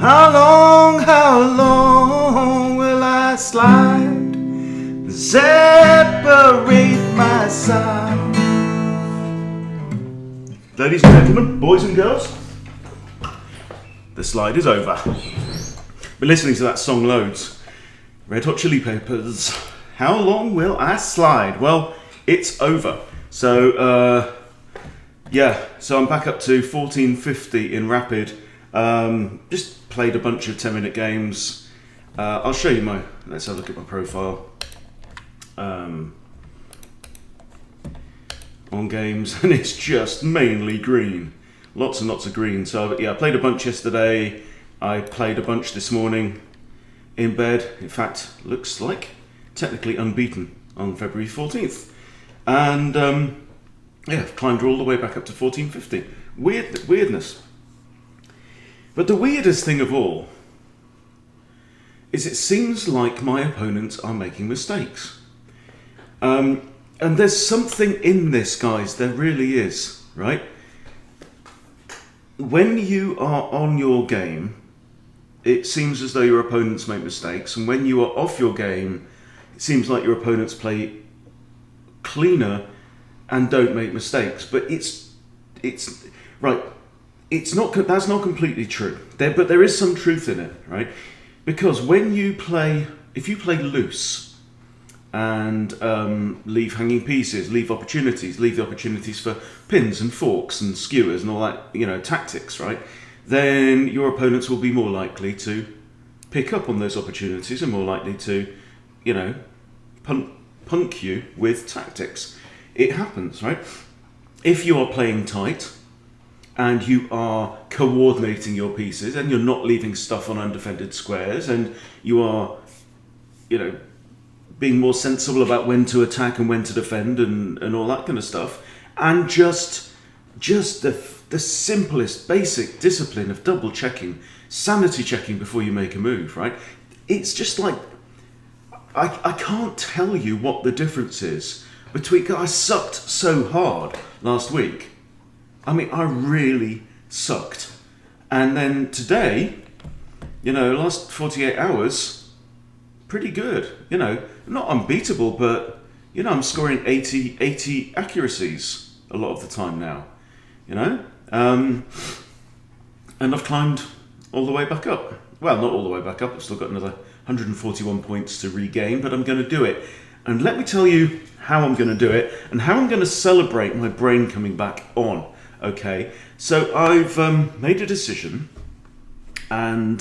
How long will I slide? Separate my side. Ladies and gentlemen, boys and girls, the slide is over. Been listening to that song loads. Red Hot Chili Peppers. How long will I slide? Well, it's over. So, so I'm back up to 1450 in Rapid. Just played a bunch of 10-minute games. I'll show you let's have a look at my profile. On games, and it's just mainly green. Lots and lots of green. So yeah, I played a bunch yesterday. I played a bunch this morning in bed. In fact, looks like technically unbeaten on February 14th. And I've climbed all the way back up to 1450. Weirdness. But the weirdest thing of all is it seems like my opponents are making mistakes. And there's something in this, guys, there really is, right? When you are on your game, it seems as though your opponents make mistakes, and when you are off your game, it seems like your opponents play cleaner and don't make mistakes. But it's right. It's not. That's not completely true. But there is some truth in it, right? Because when you play, if you play loose and leave hanging pieces, leave the opportunities for pins and forks and skewers and all that, tactics, right? Then your opponents will be more likely to pick up on those opportunities and more likely to, punk you with tactics. It happens, right? If you are playing tight and you are coordinating your pieces and you're not leaving stuff on undefended squares and you are, being more sensible about when to attack and when to defend and all that kind of stuff, and just the simplest basic discipline of double checking, sanity checking before you make a move, right? It's just like I can't tell you what the difference is between. I sucked so hard last week. I mean, I really sucked, and then today, last 48 hours. Pretty good, not unbeatable, but I'm scoring 80 accuracies a lot of the time now, and I've climbed all the way back up. Well, not all the way back up. I've still got another 141 points to regain, but I'm going to do it. And let me tell you how I'm going to do it and how I'm going to celebrate my brain coming back on. Okay, so I've made a decision, and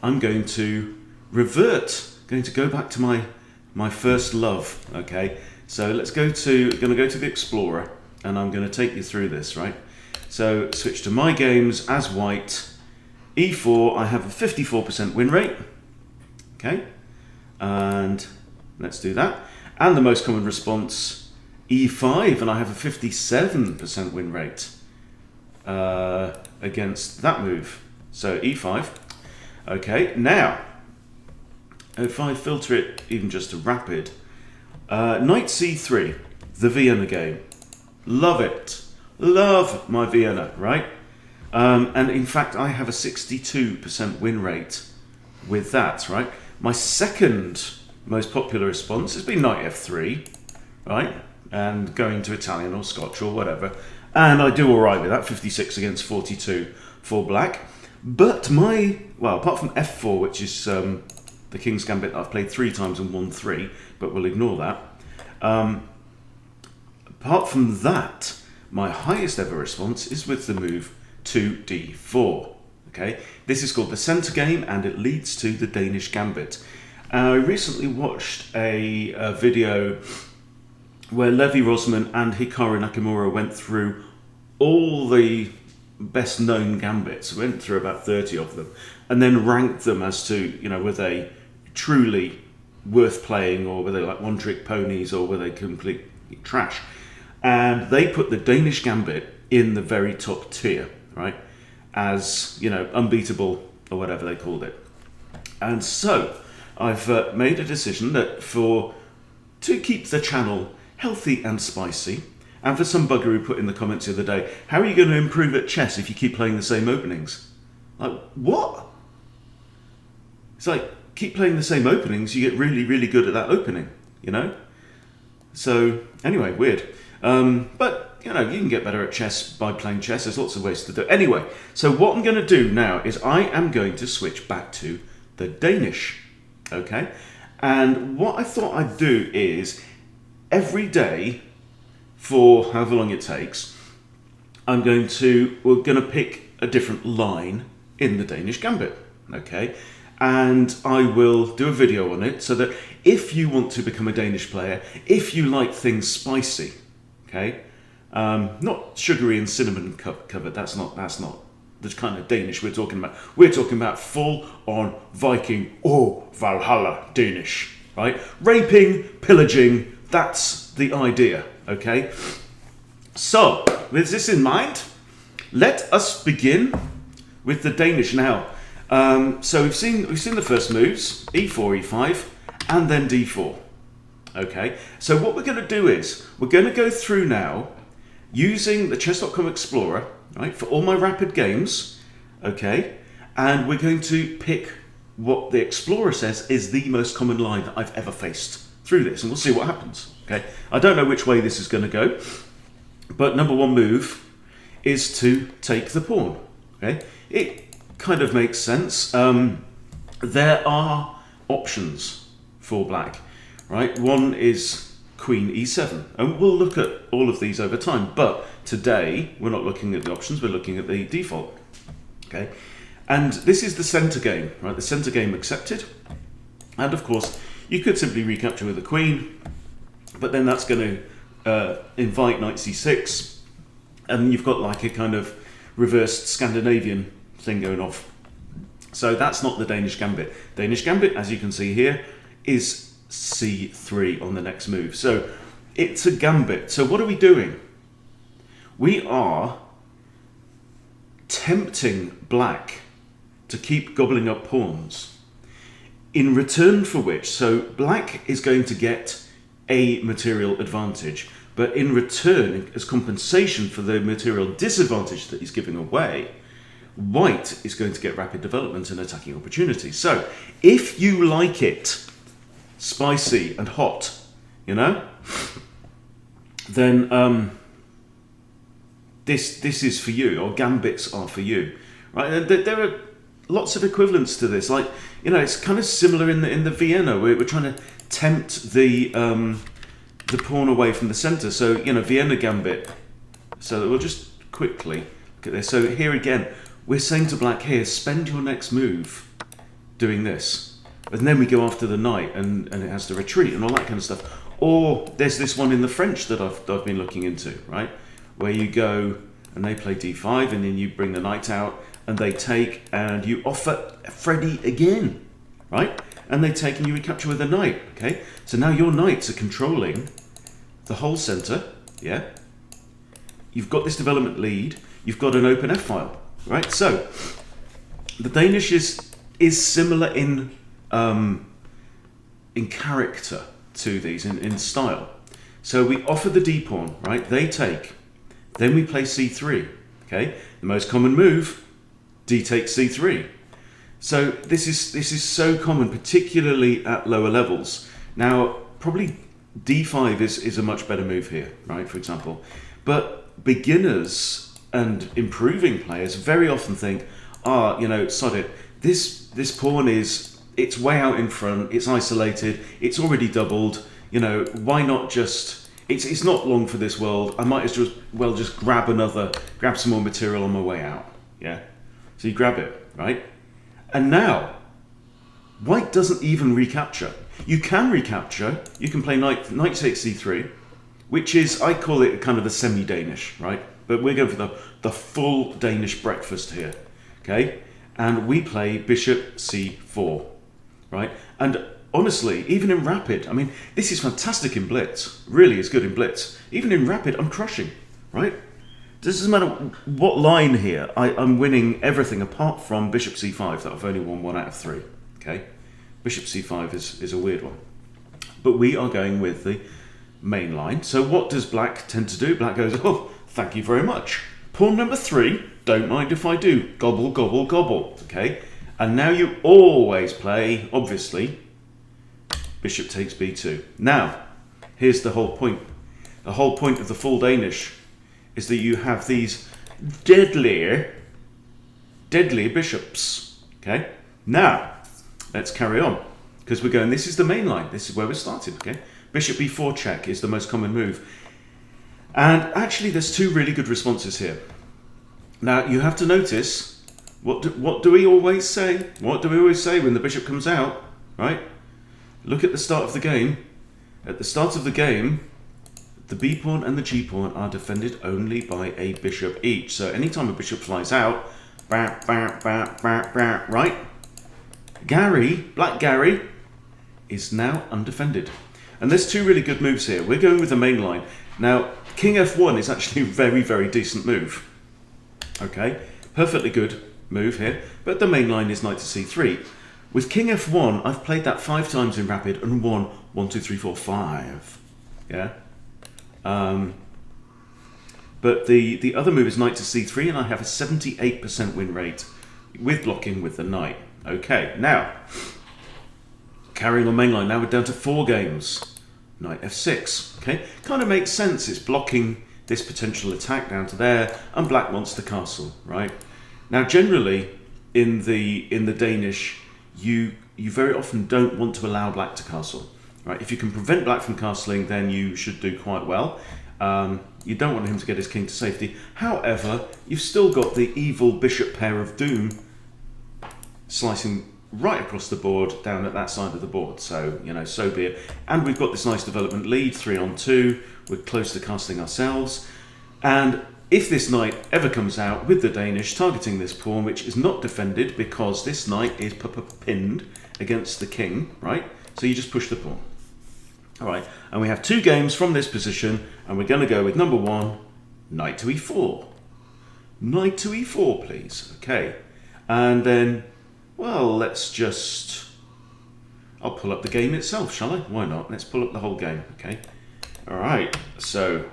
I'm going to going to go back to my first love. Okay, so going to go to the Explorer, and I'm going to take you through this, right? So switch to my games as white. E4, I have a 54% win rate. Okay, and let's do that. And the most common response, E5, and I have a 57% win rate against that move. So E5. Okay, now if I filter it even just to Rapid, Knight C3, the Vienna game. Love it. Love my Vienna, right? And in fact, I have a 62% win rate with that, right? My second most popular response has been Knight F3, right? And going to Italian or Scotch or whatever. And I do all right with that, 56 against 42 for black. But apart from F4, which is the King's Gambit that I've played 3 times and won 3, but we'll ignore that. Apart from that, my highest ever response is with the move to D4. Okay, this is called the centre game, and it leads to the Danish Gambit. I recently watched a video where Levi Rosman and Hikaru Nakamura went through all the best known gambits, went through about 30 of them, and then ranked them as to, were they truly worth playing, or were they like one-trick ponies, or were they complete trash? And they put the Danish Gambit in the very top tier, right? As, unbeatable, or whatever they called it. And so I've made a decision that to keep the channel healthy and spicy, and for some bugger who put in the comments the other day, how are you going to improve at chess if you keep playing the same openings? Like, what? It's like, keep playing the same openings, you get really, really good at that opening, you know? So, anyway, weird. But, you know, you can get better at chess by playing chess. There's lots of ways to do it. Anyway, so what I'm going to do now is I am going to switch back to the Danish, okay? And what I thought I'd do is, every day, for however long it takes, we're going to pick a different line in the Danish gambit, okay? And I will do a video on it so that if you want to become a Danish player, if you like things spicy, okay, not sugary and cinnamon covered, that's not the kind of Danish we're talking about. We're talking about full-on Viking or Valhalla Danish, right? Raping, pillaging, that's the idea, okay? So, with this in mind, let us begin with the Danish now. So we've seen the first moves, e4, e5, and then d4. Okay, so what we're going to do is, we're going to go through now, using the Chess.com Explorer, right, for all my rapid games, okay, and we're going to pick what the Explorer says is the most common line that I've ever faced through this, and we'll see what happens, okay. I don't know which way this is going to go, but number one move is to take the pawn, okay. It kind of makes sense. There are options for black, right? One is Queen e7, and we'll look at all of these over time, but today we're not looking at the options, we're looking at the default, okay? And this is the center game, right? The center game accepted, and of course you could simply recapture with the queen, but then that's going to invite knight c6, and you've got like a kind of reversed Scandinavian thing going off. So that's not the Danish gambit. Danish gambit, as you can see here, is c3 on the next move. So it's a gambit. So what are we doing? We are tempting black to keep gobbling up pawns, in return for which, so black is going to get a material advantage, but in return, as compensation for the material disadvantage that he's giving away, white is going to get rapid development and attacking opportunity. So, if you like it spicy and hot, you know, then this is for you, or gambits are for you, right? And there are lots of equivalents to this. Like, you know, it's kind of similar in the Vienna. We're trying to tempt the pawn away from the center. So, you know, Vienna gambit. So we'll just quickly look at this. So here again, we're saying to black here, spend your next move doing this. And then we go after the knight and it has to retreat and all that kind of stuff. Or there's this one in the French that I've been looking into, right? Where you go and they play d5 and then you bring the knight out and they take and you offer Freddy again, right? And they take and you recapture with a knight, okay? So now your knights are controlling the whole center, yeah? You've got this development lead, you've got an open f-file. Right, so the Danish is similar in character to these, in style. So we offer the d pawn, right? They take, then we play c3. Okay, the most common move, d takes c3. So this is so common, particularly at lower levels. Now, probably d5 is a much better move here, right? For example, but beginners and improving players very often think, you know, sod it. This pawn it's way out in front, it's isolated, it's already doubled, you know, why not just, it's not long for this world, I might as well just grab some more material on my way out, yeah? So you grab it, right? And now, white doesn't even recapture. You can recapture, you can play knight takes c3, which is, I call it kind of a semi-Danish, right? But we're going for the full Danish breakfast here, okay? And we play bishop c4, right? And honestly, even in rapid, I mean, this is fantastic in blitz. Really is good in blitz. Even in rapid, I'm crushing, right? It doesn't matter what line here, I'm winning everything apart from bishop c5 that I've only won 1 out of 3, okay? Bishop c5 is a weird one. But we are going with the main line. So what does black tend to do? Black goes, oh, thank you very much. Pawn number 3, don't mind if I do. Gobble, gobble, gobble, okay? And now you always play, obviously, bishop takes b2. Now, here's the whole point. The whole point of the full Danish is that you have these deadlier bishops. Okay? Now, let's carry on. Because we're going, this is the main line. This is where we're starting. Okay? Bishop b4 check is the most common move. And actually, there's two really good responses here. Now, you have to notice, what do we always say? What do we always say when the bishop comes out? Right? Look at the start of the game. At the start of the game, the b pawn and the g pawn are defended only by a bishop each. So anytime a bishop flies out, right? Black Gary, is now undefended. And there's two really good moves here. We're going with the main line. Now, king f1 is actually a very, very decent move. Okay, perfectly good move here. But the main line is knight to c3. With king f1, I've played that 5 times in rapid and won 1, 2, 3, 4, 5. Yeah. But the other move is knight to c3, and I have a 78% win rate with blocking with the knight. Okay, now, carrying on main line, now we're down to 4 games. Knight f6, okay? Kind of makes sense, it's blocking this potential attack down to there, and black wants the castle, right? Now, generally, in the Danish, you very often don't want to allow black to castle, right? If you can prevent black from castling, then you should do quite well. You don't want him to get his king to safety. However, you've still got the evil bishop pair of doom slicing right across the board down at that side of the board. So, you know, so be it. And we've got this nice development lead, 3-on-2. We're close to casting ourselves. And if this knight ever comes out with the Danish targeting this pawn, which is not defended because this knight is pinned against the king, right? So you just push the pawn. All right, and we have 2 games from this position, and we're going to go with number 1, knight to e4. Knight to e4, please. Okay, and then, well, let's just... I'll pull up the game itself, shall I? Why not? Let's pull up the whole game, okay? All right, so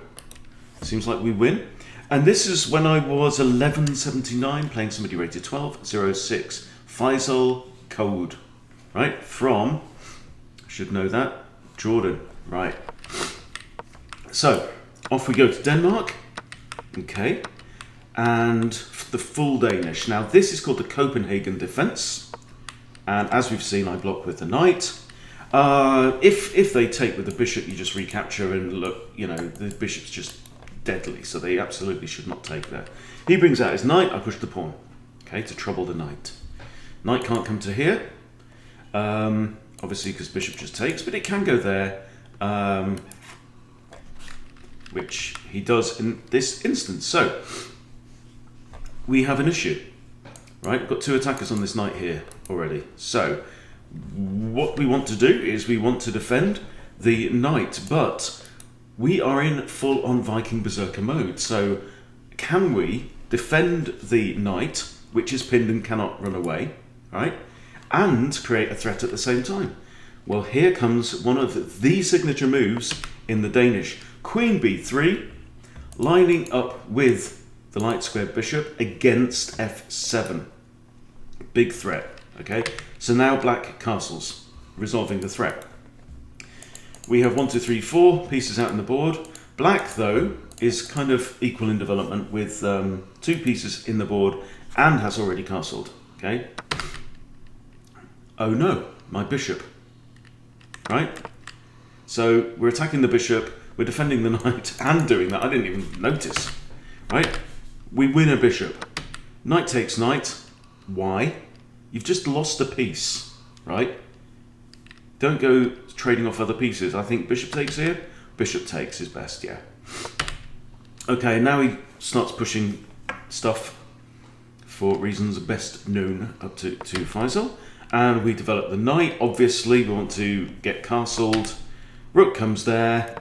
seems like we win. And this is when I was 1179, playing somebody rated 1206. Faisal code, right? From, I should know that, Jordan, right. So, off we go to Denmark. Okay. And the full Danish. Now, this is called the Copenhagen defense. And as we've seen, I block with the knight. If they take with the bishop, you just recapture, and look, you know, the bishop's just deadly, so they absolutely should not take there. He brings out his knight, I push the pawn, okay, to trouble the knight. Knight can't come to here, obviously because bishop just takes, but it can go there, which he does in this instance. So, we have an issue, right? We've got 2 attackers on this knight here already. So, what we want to do is we want to defend the knight, but we are in full-on Viking Berserker mode. So, can we defend the knight, which is pinned and cannot run away, right? And create a threat at the same time? Well, here comes one of the signature moves in the Danish. Queen b3, lining up with the light squared bishop against f7. Big threat, okay? So now black castles, resolving the threat. We have 1, 2, 3, 4 pieces out on the board. Black, though, is kind of equal in development with 2 pieces in the board and has already castled, okay? Oh no, my bishop, right? So we're attacking the bishop, we're defending the knight and doing that. I didn't even notice, right? We win a bishop. Knight takes knight. Why? You've just lost a piece, right? Don't go trading off other pieces. I think bishop takes here. Bishop takes is best, yeah. Okay, now he starts pushing stuff for reasons best known up to Faisal. And we develop the knight. Obviously, we want to get castled. Rook comes there.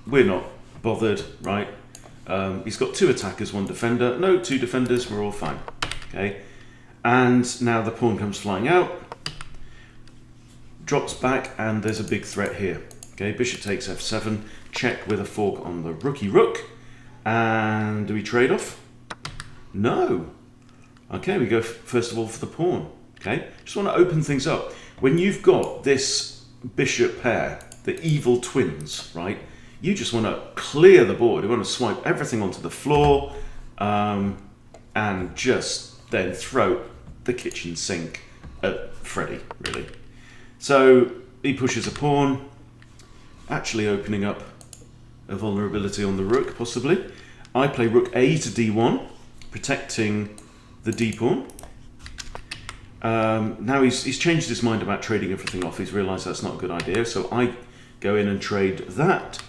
We're not bothered, right? He's got 2 attackers, 1 defender. No, 2 defenders, we're all fine. Okay. And now the pawn comes flying out. Drops back, and there's a big threat here. Okay, bishop takes f7. Check with a fork on the rookie rook. And do we trade off? No. Okay, we go first of all for the pawn. Okay, just want to open things up. When you've got this bishop pair, the evil twins, right? You just want to clear the board. You want to swipe everything onto the floor, and just then throw the kitchen sink at Freddie, really. So he pushes a pawn, actually opening up a vulnerability on the rook, possibly. I play rook a to d1, protecting the d pawn. Now he's changed his mind about trading everything off. He's realised that's not a good idea, so I go in and trade that.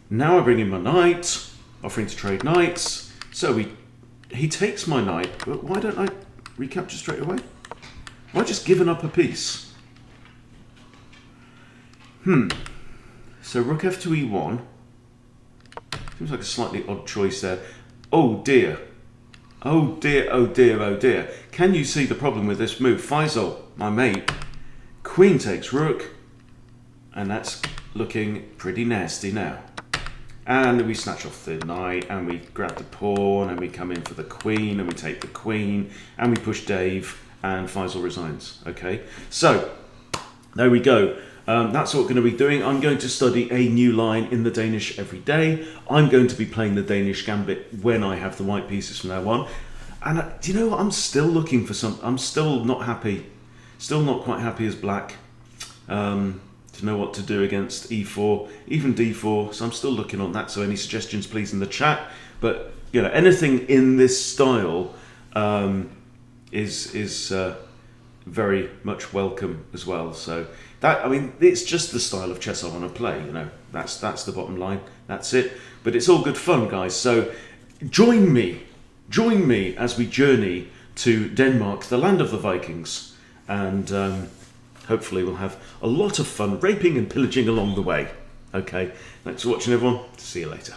Now I bring in my knight, offering to trade knights. So he takes my knight, but why don't I recapture straight away? Have I just given up a piece? So rook f2 e1. Seems like a slightly odd choice there. Oh dear. Oh dear, oh dear, oh dear. Can you see the problem with this move? Faisal, my mate, queen takes rook, and that's looking pretty nasty now. And we snatch off the knight, and we grab the pawn, and we come in for the queen, and we take the queen, and we push Dave, and Faisal resigns. Okay, so there we go. That's what we're going to be doing. I'm going to study a new line in the Danish every day. I'm going to be playing the Danish gambit when I have the white pieces from now on. And do you know what? I'm still looking for some. I'm still not happy. Still not quite happy as black. To know what to do against e4, even d4. So I'm still looking on that. So any suggestions, please, in the chat. But you know, anything in this style is very much welcome as well. So that, I mean, it's just the style of chess I want to play. You know, that's the bottom line. That's it. But it's all good fun, guys. So join me as we journey to Denmark, the land of the Vikings, and hopefully we'll have a lot of fun raping and pillaging along the way. Okay, thanks for watching, everyone. See you later.